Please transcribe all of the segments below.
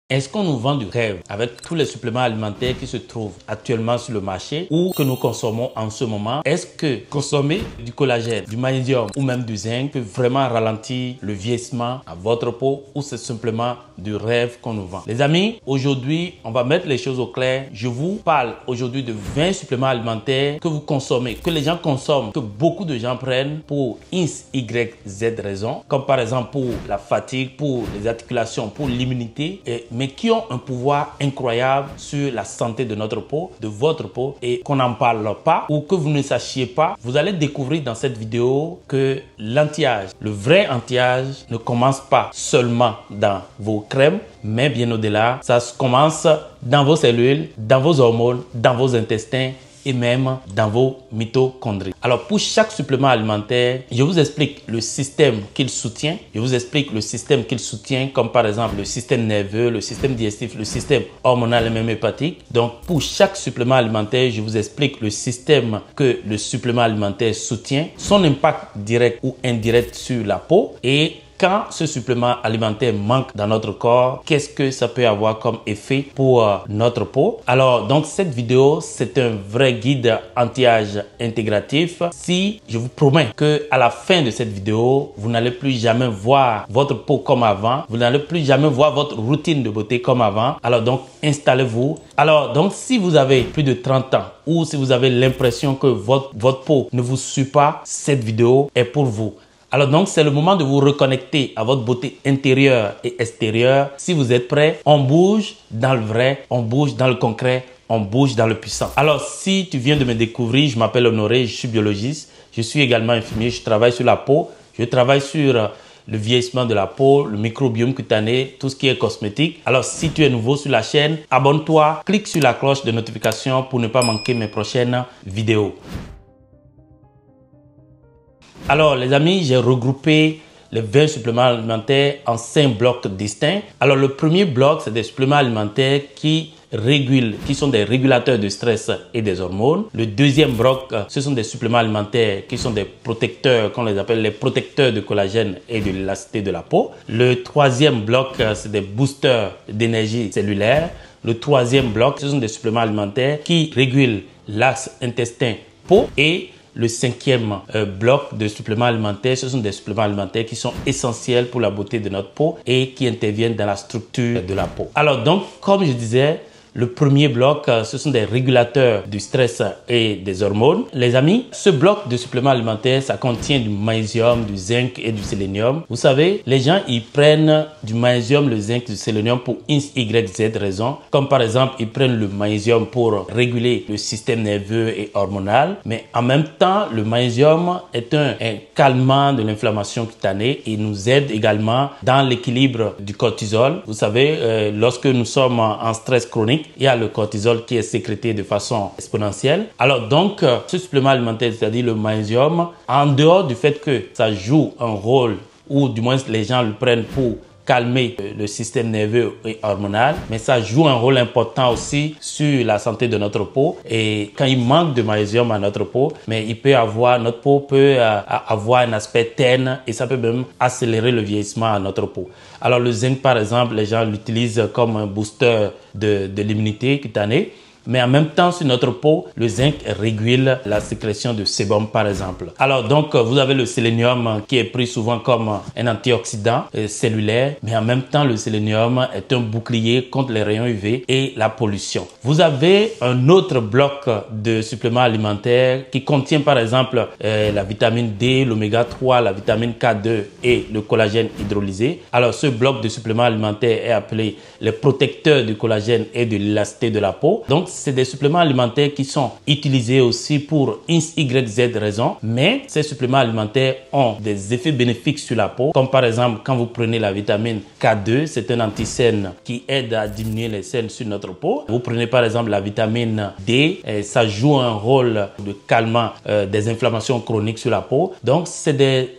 Est-ce qu'on nous vend du rêve avec tous les suppléments alimentaires qui se trouvent actuellement sur le marché ou que nous consommons en ce moment? Est-ce que consommer du collagène, du magnésium ou même du zinc peut vraiment ralentir le vieillissement à votre peau ou c'est simplement du rêve qu'on nous vend? Les amis, aujourd'hui, on va mettre les choses au clair. Je vous parle aujourd'hui de 20 suppléments alimentaires que vous consommez, que les gens consomment, que beaucoup de gens prennent pour X, Y, Z raisons, comme par exemple pour la fatigue, pour les articulations, pour l'immunité, mais qui ont un pouvoir incroyable sur la santé de notre peau, de votre peau, et qu'on n'en parle pas ou que vous ne sachiez pas. Vous allez découvrir dans cette vidéo que l'anti-âge, le vrai anti-âge ne commence pas seulement dans vos crèmes, mais bien au-delà, ça commence dans vos cellules, dans vos hormones, dans vos intestins et même dans vos mitochondries. Alors pour chaque supplément alimentaire, je vous explique le système qu'il soutient. Je vous explique le système qu'il soutient, comme par exemple le système nerveux, le système digestif, le système hormonal et même hépatique. Donc pour chaque supplément alimentaire, je vous explique le système que le supplément alimentaire soutient, son impact direct ou indirect sur la peau et quand ce supplément alimentaire manque dans notre corps, qu'est-ce que ça peut avoir comme effet pour notre peau? Alors, donc cette vidéo, c'est un vrai guide anti-âge intégratif. Si je vous promets que à la fin de cette vidéo, vous n'allez plus jamais voir votre peau comme avant, vous n'allez plus jamais voir votre routine de beauté comme avant. Alors donc, installez-vous. Alors donc, si vous avez plus de 30 ans ou si vous avez l'impression que votre peau ne vous suit pas, cette vidéo est pour vous. Alors donc, c'est le moment de vous reconnecter à votre beauté intérieure et extérieure. Si vous êtes prêts, on bouge dans le vrai, on bouge dans le concret, on bouge dans le puissant. Alors, si tu viens de me découvrir, je m'appelle Honoré, je suis biologiste. Je suis également infirmier, je travaille sur la peau. Je travaille sur le vieillissement de la peau, le microbiome cutané, tout ce qui est cosmétique. Alors, si tu es nouveau sur la chaîne, abonne-toi, clique sur la cloche de notification pour ne pas manquer mes prochaines vidéos. Alors les amis, j'ai regroupé les 20 suppléments alimentaires en 5 blocs distincts. Alors le premier bloc, c'est des suppléments alimentaires qui régulent, qui sont des régulateurs de stress et des hormones. Le deuxième bloc, ce sont des suppléments alimentaires qui sont des protecteurs, qu'on les appelle les protecteurs de collagène et de l'élasticité de la peau. Le troisième bloc, c'est des boosters d'énergie cellulaire. Le troisième bloc, ce sont des suppléments alimentaires qui régulent l'axe intestin-peau et le cinquième bloc de suppléments alimentaires, ce sont des suppléments alimentaires qui sont essentiels pour la beauté de notre peau et qui interviennent dans la structure de la peau. Alors donc, comme je disais, le premier bloc, ce sont des régulateurs du stress et des hormones. Les amis, ce bloc de suppléments alimentaires, ça contient du magnésium, du zinc et du sélénium. Vous savez, les gens, ils prennent du magnésium, le zinc, du sélénium pour X, Y, Z raisons. Comme par exemple, ils prennent le magnésium pour réguler le système nerveux et hormonal. Mais en même temps, le magnésium est un calmant de l'inflammation cutanée et nous aide également dans l'équilibre du cortisol. Vous savez, lorsque nous sommes en stress chronique, il y a le cortisol qui est sécrété de façon exponentielle. Alors donc, ce supplément alimentaire, c'est-à-dire le magnésium, en dehors du fait que ça joue un rôle, ou du moins les gens le prennent pour calmer le système nerveux et hormonal, mais ça joue un rôle important aussi sur la santé de notre peau. Et quand il manque de magnésium à notre peau, mais notre peau peut avoir un aspect terne et ça peut même accélérer le vieillissement à notre peau. Alors le zinc par exemple, les gens l'utilisent comme un booster de l'immunité cutanée. Mais en même temps, sur notre peau, le zinc régule la sécrétion de sébum, par exemple. Alors donc, vous avez le sélénium qui est pris souvent comme un antioxydant cellulaire. Mais en même temps, le sélénium est un bouclier contre les rayons UV et la pollution. Vous avez un autre bloc de suppléments alimentaires qui contient, par exemple, la vitamine D, l'oméga 3, la vitamine K2 et le collagène hydrolysé. Alors, ce bloc de suppléments alimentaires est appelé les protecteurs du collagène et de l'élasticité de la peau. Donc, c'est des suppléments alimentaires qui sont utilisés aussi pour X, Y, Z raisons. Mais ces suppléments alimentaires ont des effets bénéfiques sur la peau. Comme par exemple, quand vous prenez la vitamine K2, c'est un anti-cernes qui aide à diminuer les cernes sur notre peau. Vous prenez par exemple la vitamine D, ça joue un rôle de calmant des inflammations chroniques sur la peau. Donc, c'est des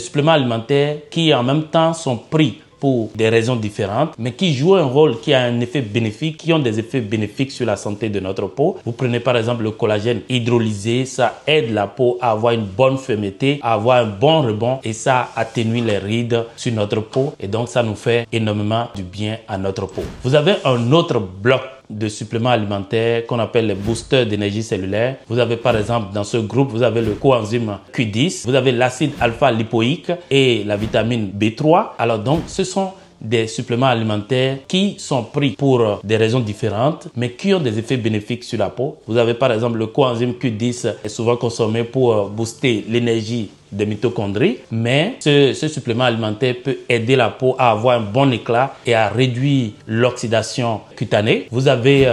suppléments alimentaires qui en même temps sont pris pour des raisons différentes, mais qui jouent un rôle, qui a un effet bénéfique, qui ont des effets bénéfiques sur la santé de notre peau. Vous prenez par exemple le collagène hydrolysé, ça aide la peau à avoir une bonne fermeté, à avoir un bon rebond et ça atténue les rides sur notre peau et donc ça nous fait énormément du bien à notre peau. Vous avez un autre bloc de suppléments alimentaires qu'on appelle les boosters d'énergie cellulaire. Vous avez par exemple dans ce groupe, vous avez le coenzyme Q10, vous avez l'acide alpha-lipoïque et la vitamine B3. Alors donc ce sont des suppléments alimentaires qui sont pris pour des raisons différentes, mais qui ont des effets bénéfiques sur la peau. Vous avez par exemple le coenzyme Q10 est souvent consommé pour booster l'énergie des mitochondries, mais ce supplément alimentaire peut aider la peau à avoir un bon éclat et à réduire l'oxydation cutanée. Vous avez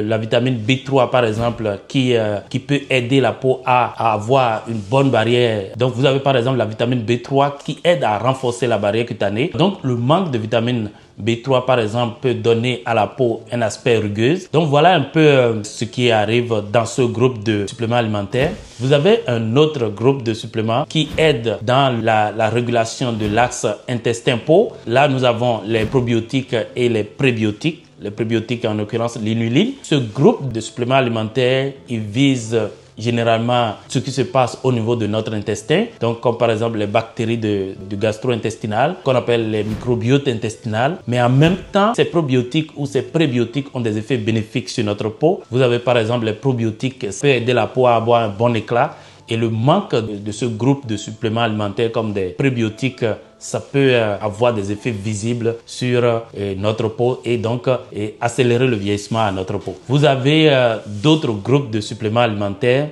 la vitamine B3 par exemple qui peut aider la peau à avoir une bonne barrière. Donc vous avez par exemple la vitamine B3 qui aide à renforcer la barrière cutanée. Donc le manque de vitamine B3 par exemple peut donner à la peau un aspect rugueuse. Donc voilà un peu ce qui arrive dans ce groupe de suppléments alimentaires. Vous avez un autre groupe de suppléments qui aide dans la régulation de l'axe intestin-peau. Là nous avons les probiotiques et les prébiotiques. Les prébiotiques en l'occurrence l'inuline. Ce groupe de suppléments alimentaires, il vise généralement ce qui se passe au niveau de notre intestin, donc comme par exemple les bactéries du gastro-intestinal qu'on appelle les microbiotes intestinales, mais en même temps ces probiotiques ou ces prébiotiques ont des effets bénéfiques sur notre peau. Vous avez par exemple les probiotiques qui peuvent aider la peau à avoir un bon éclat et le manque de ce groupe de suppléments alimentaires comme des prébiotiques, ça peut avoir des effets visibles sur notre peau et donc accélérer le vieillissement à notre peau. Vous avez d'autres groupes de suppléments alimentaires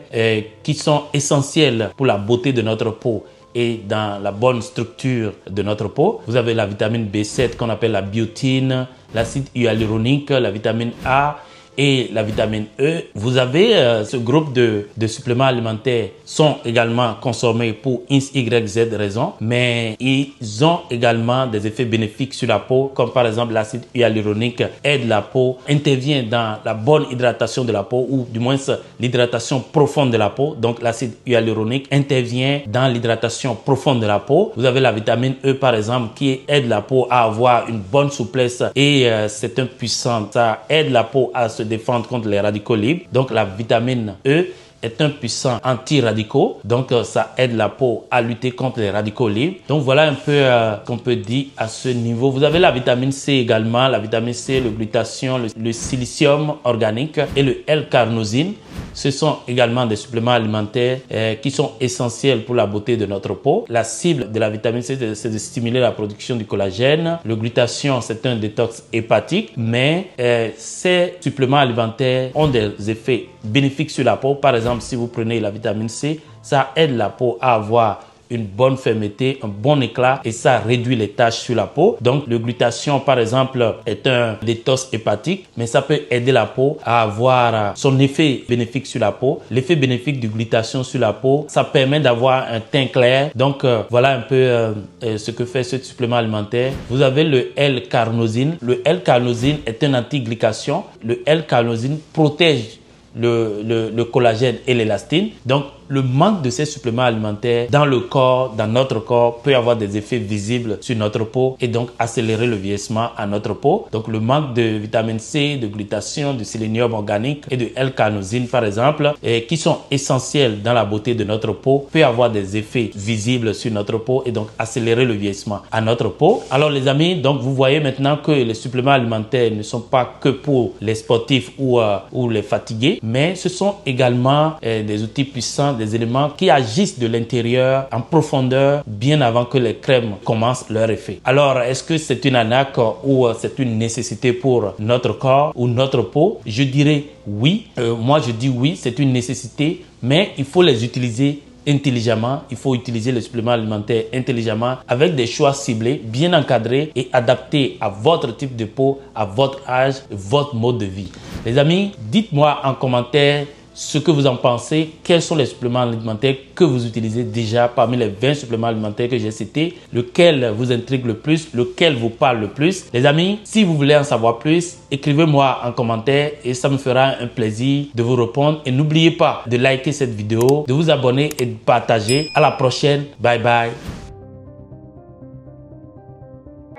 qui sont essentiels pour la beauté de notre peau et dans la bonne structure de notre peau. Vous avez la vitamine B7 qu'on appelle la biotine, l'acide hyaluronique, la vitamine A et la vitamine E. Vous avez ce groupe de suppléments alimentaires sont également consommés pour X, Y, Z raisons, mais ils ont également des effets bénéfiques sur la peau, comme par exemple l'acide hyaluronique aide la peau, intervient dans la bonne hydratation de la peau, ou du moins l'hydratation profonde de la peau. Donc l'acide hyaluronique intervient dans l'hydratation profonde de la peau. Vous avez la vitamine E par exemple qui aide la peau à avoir une bonne souplesse et c'est un puissant, ça aide la peau à se défendre contre les radicaux libres. Donc la vitamine E est un puissant anti-radicaux, donc ça aide la peau à lutter contre les radicaux libres. Donc voilà un peu qu'on peut dire à ce niveau. Vous avez la vitamine C également, la vitamine C, le glutathion, le silicium organique et le L-carnosine. Ce sont également des suppléments alimentaires qui sont essentiels pour la beauté de notre peau. La cible de la vitamine C, c'est de stimuler la production du collagène. Le glutathion, c'est un détox hépatique, mais ces suppléments alimentaires ont des effets bénéfiques sur la peau. Par exemple, si vous prenez la vitamine C, ça aide la peau à avoir une bonne fermeté, un bon éclat et ça réduit les taches sur la peau. Donc le glutathion par exemple est un détox hépatique, mais ça peut aider la peau à avoir son effet bénéfique sur la peau. L'effet bénéfique du glutathion sur la peau, ça permet d'avoir un teint clair. Donc voilà un peu ce que fait ce supplément alimentaire. Vous avez le L-carnosine. Le L-carnosine est un anti-glycation. Le L-carnosine protège le collagène et l'élastine. Donc le manque de ces suppléments alimentaires dans le corps, dans notre corps, peut avoir des effets visibles sur notre peau et donc accélérer le vieillissement à notre peau. Donc le manque de vitamine C, de glutathion, de sélénium organique et de L-carnosine par exemple, qui sont essentiels dans la beauté de notre peau, peut avoir des effets visibles sur notre peau et donc accélérer le vieillissement à notre peau. Alors les amis, donc vous voyez maintenant que les suppléments alimentaires ne sont pas que pour les sportifs ou les fatigués, mais ce sont également des outils puissants, des éléments qui agissent de l'intérieur en profondeur bien avant que les crèmes commencent leur effet. Alors, est-ce que c'est une arnaque ou c'est une nécessité pour notre corps ou notre peau? Je dirais oui. Moi, je dis oui, c'est une nécessité, mais il faut les utiliser intelligemment. Il faut utiliser les suppléments alimentaires intelligemment avec des choix ciblés, bien encadrés et adaptés à votre type de peau, à votre âge, votre mode de vie. Les amis, dites-moi en commentaire ce que vous en pensez, quels sont les suppléments alimentaires que vous utilisez déjà parmi les 20 suppléments alimentaires que j'ai cités, lequel vous intrigue le plus, lequel vous parle le plus. Les amis, si vous voulez en savoir plus, écrivez-moi en commentaire et ça me fera un plaisir de vous répondre. Et n'oubliez pas de liker cette vidéo, de vous abonner et de partager. À la prochaine. Bye bye.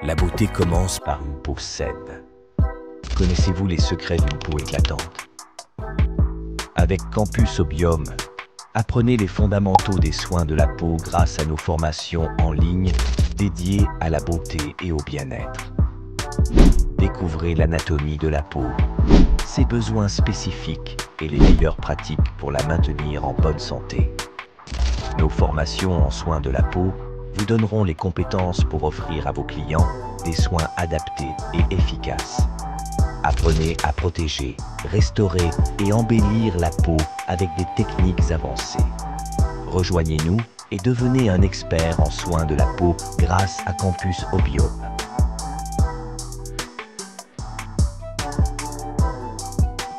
La beauté commence par une peau saine. Connaissez-vous les secrets d'une peau éclatante? Avec Campus Obium, apprenez les fondamentaux des soins de la peau grâce à nos formations en ligne dédiées à la beauté et au bien-être. Découvrez l'anatomie de la peau, ses besoins spécifiques et les meilleures pratiques pour la maintenir en bonne santé. Nos formations en soins de la peau vous donneront les compétences pour offrir à vos clients des soins adaptés et efficaces. Apprenez à protéger, restaurer et embellir la peau avec des techniques avancées. Rejoignez-nous et devenez un expert en soins de la peau grâce à Campus Obium.